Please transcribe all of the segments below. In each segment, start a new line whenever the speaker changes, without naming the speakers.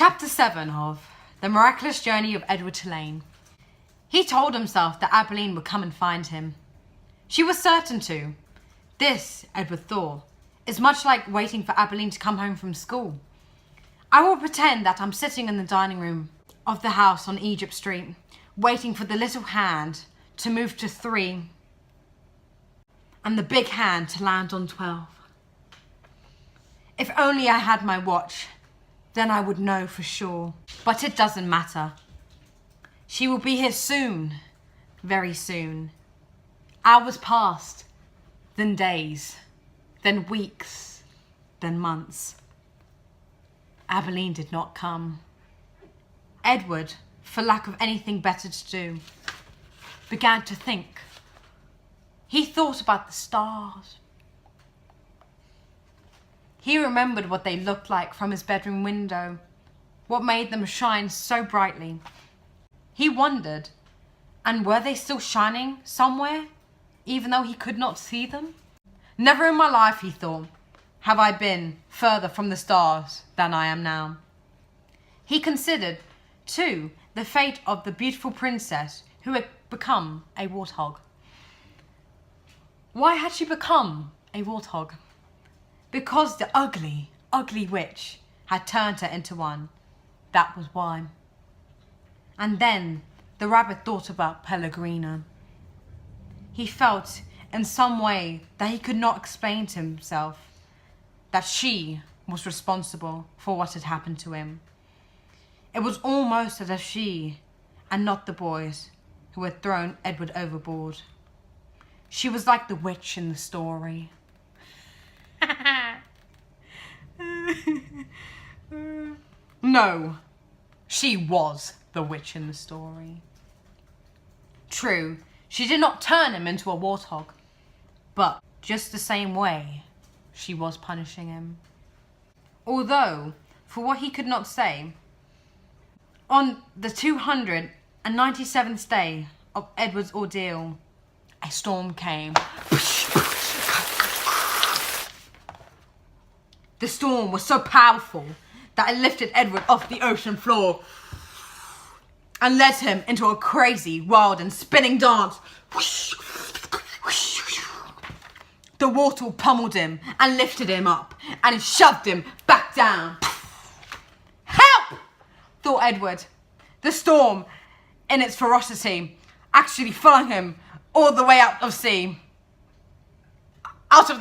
Chapter 7 of The Miraculous Journey of Edward Tulane. He told himself that Abilene would come and find him. She was certain to. This, Edward thought, is much like waiting for Abilene to come home from school. I will pretend that I'm sitting in the dining room of the house on Egypt Street, waiting for the little hand to move to 3 and the big hand to land on 12. If only I had my watch, then I would know for sure. But it doesn't matter. She will be here soon, very soon. Hours passed, then days, then weeks, then months. Abilene did not come. Edward, for lack of anything better to do, began to think. He thought about the stars. He remembered what they looked like from his bedroom window, what made them shine so brightly. He wondered, and were they still shining somewhere, even though he could not see them? Never in my life, he thought, have I been further from the stars than I am now. He considered, too, the fate of the beautiful princess who had become a warthog. Why had she become a warthog? Because the ugly, ugly witch had turned her into one. That was why. And then the rabbit thought about Pellegrina. He felt in some way that he could not explain to himself that she was responsible for what had happened to him. It was almost as if she, and not the boys, who had thrown Edward overboard. She was like the witch in the story. No, she was the witch in the story. True, she did not turn him into a warthog, but just the same way, she was punishing him. Although, for what he could not say, on the 297th day of Edward's ordeal, a storm came. The storm was so powerful that it lifted Edward off the ocean floor and led him into a crazy, wild and spinning dance. The water pummeled him and lifted him up and shoved him back down. Help! Thought Edward. The storm, in its ferocity, actually flung him all the way out of the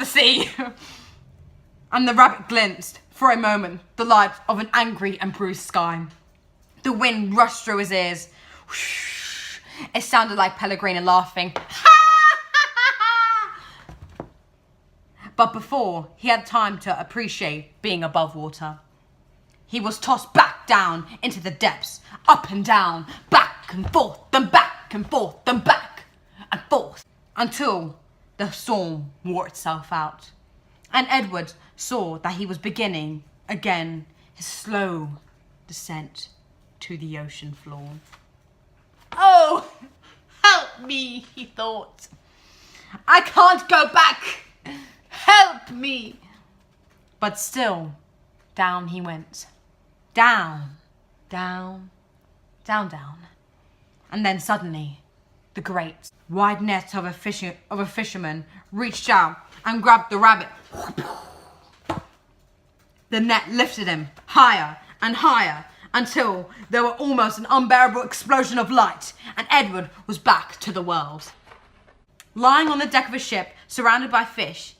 sea. And the rabbit glimpsed, for a moment, the light of an angry and bruised sky. The wind rushed through his ears. It sounded like Pellegrina laughing. But before he had time to appreciate being above water, he was tossed back down into the depths, up and down, back and forth, then back and forth, then back and forth, until the storm wore itself out. And Edward saw that he was beginning, again, his slow descent to the ocean floor. Oh, help me, he thought. I can't go back. Help me. But still, down he went. Down, down, down, down. And then suddenly, the great wide net of a fisherman reached out and grabbed the rabbit. The net lifted him higher and higher until there were almost an unbearable explosion of light, and Edward was back to the world. Lying on the deck of a ship, surrounded by fish.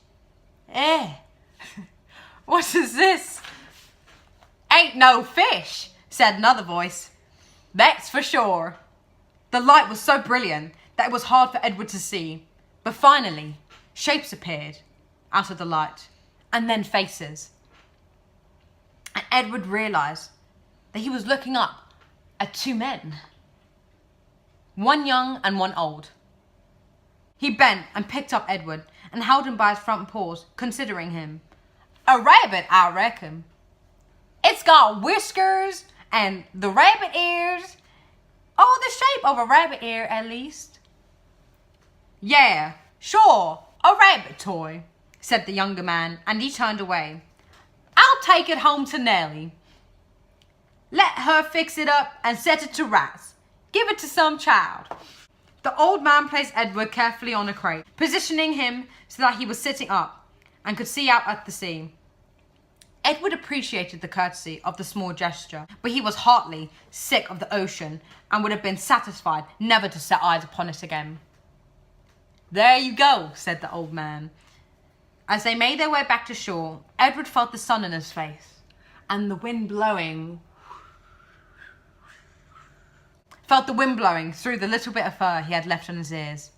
What is this? Ain't no fish, said another voice. That's for sure. The light was so brilliant that it was hard for Edward to see, but finally, shapes appeared out of the light, and then faces. And Edward realised that he was looking up at 2 men, one young and one old. He bent and picked up Edward and held him by his front paws, considering him. A rabbit, I reckon. It's got whiskers and the rabbit ears. Oh, the shape of a rabbit ear, at least. Yeah, sure, a rabbit toy, said the younger man, and he turned away. I'll take it home to Nellie. her fix it up and set it to rights. Give it to some child. The old man placed Edward carefully on a crate, positioning him so that he was sitting up and could see out at the sea. Edward appreciated the courtesy of the small gesture, but he was heartily sick of the ocean and would have been satisfied never to set eyes upon it again. "There you go," said the old man. As they made their way back to shore, Edward felt the sun in his face and the wind blowing. Felt the wind blowing through the little bit of fur he had left on his ears.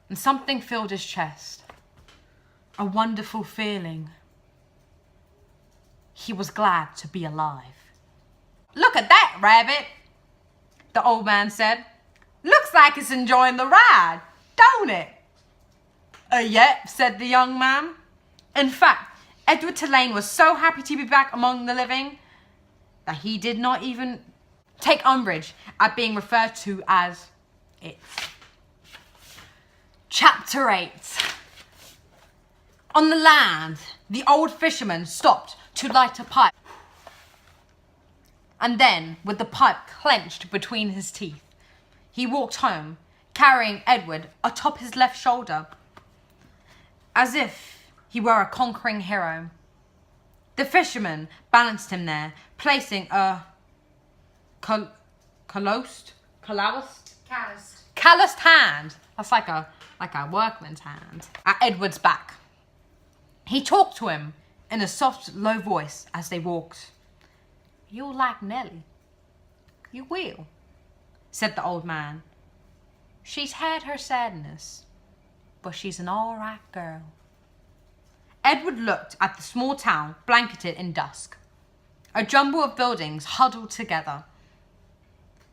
And something filled his chest. A wonderful feeling. He was glad to be alive. "Look at that rabbit," the old man said. "Looks like it's enjoying the ride, don't it?" "Yep," said the young man. In fact, Edward Tulane was so happy to be back among the living that he did not even take umbrage at being referred to as it. Chapter 8. On the land, the old fisherman stopped to light a pipe. And then, with the pipe clenched between his teeth, he walked home, carrying Edward atop his left shoulder, as if he were a conquering hero. The fisherman balanced him there, placing a calloused hand, that's like a workman's hand, at Edward's back. He talked to him in a soft, low voice as they walked. "You'll like Nellie. You will," said the old man. "She's had her sadness, but she's an all right girl." Edward looked at the small town blanketed in dusk, a jumble of buildings huddled together,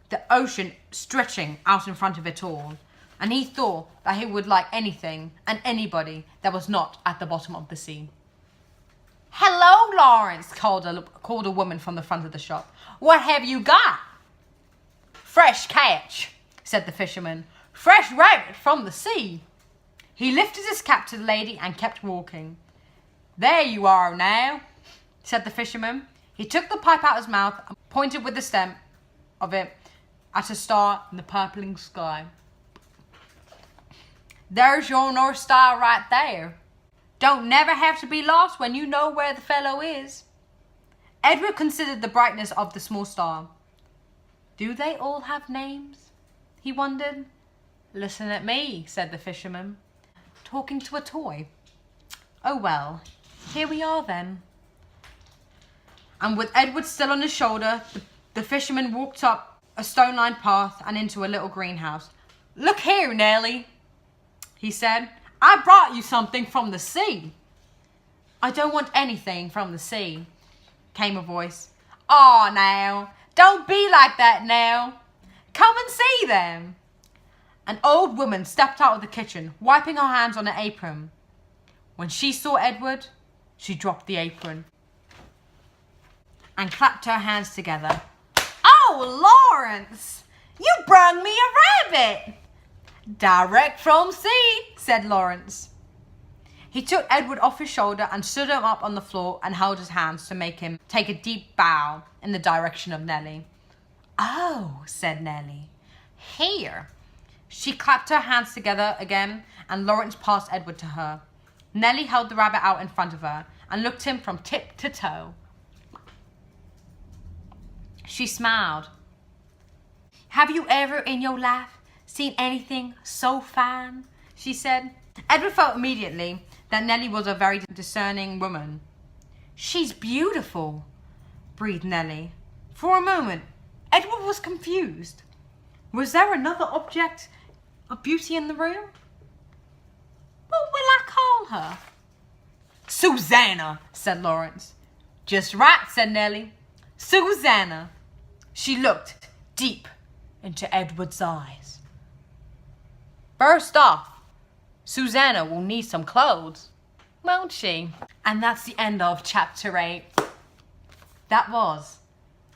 the ocean stretching out in front of it all, and he thought that he would like anything and anybody that was not at the bottom of the sea. "Hello, Lawrence," called a woman from the front of the shop. "What have you got?" "Fresh catch," said the fisherman. "Fresh rabbit from the sea." He lifted his cap to the lady and kept walking. "There you are now," said the fisherman. He took the pipe out of his mouth and pointed with the stem of it at a star in the purpling sky. "There's your North Star right there. Don't never have to be lost when you know where the fellow is." Edward considered the brightness of the small star. "Do they all have names?" he wondered. "Listen at me," said the fisherman, talking to a toy. "Oh well, here we are then." And with Edward still on his shoulder, the fisherman walked up a stone-lined path and into a little greenhouse. "Look here, Nellie," he said. "I brought you something from the sea." "I don't want anything from the sea," came a voice. "Aw, now, don't be like that now. Come and see them." An old woman stepped out of the kitchen, wiping her hands on an apron. When she saw Edward, she dropped the apron and clapped her hands together. "Oh, Lawrence, you brung me a rabbit." "Direct from sea," said Lawrence. He took Edward off his shoulder and stood him up on the floor and held his hands to make him take a deep bow in the direction of Nellie. "Oh," said Nellie. "Here." She clapped her hands together again and Lawrence passed Edward to her. Nellie held the rabbit out in front of her and looked him from tip to toe. She smiled. "Have you ever in your life seen anything so fine?" she said. Edward felt immediately that Nellie was a very discerning woman. "She's beautiful," breathed Nellie. For a moment, Edward was confused. Was there another object of beauty in the room? What will I call her? "Susanna," said Lawrence. "Just right," said Nellie. "Susanna." She looked deep into Edward's eyes. "First off, Susanna will need some clothes, won't she?" And that's the end of chapter 8. That was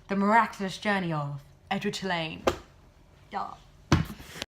the miraculous journey of Edward Tulane. Yeah.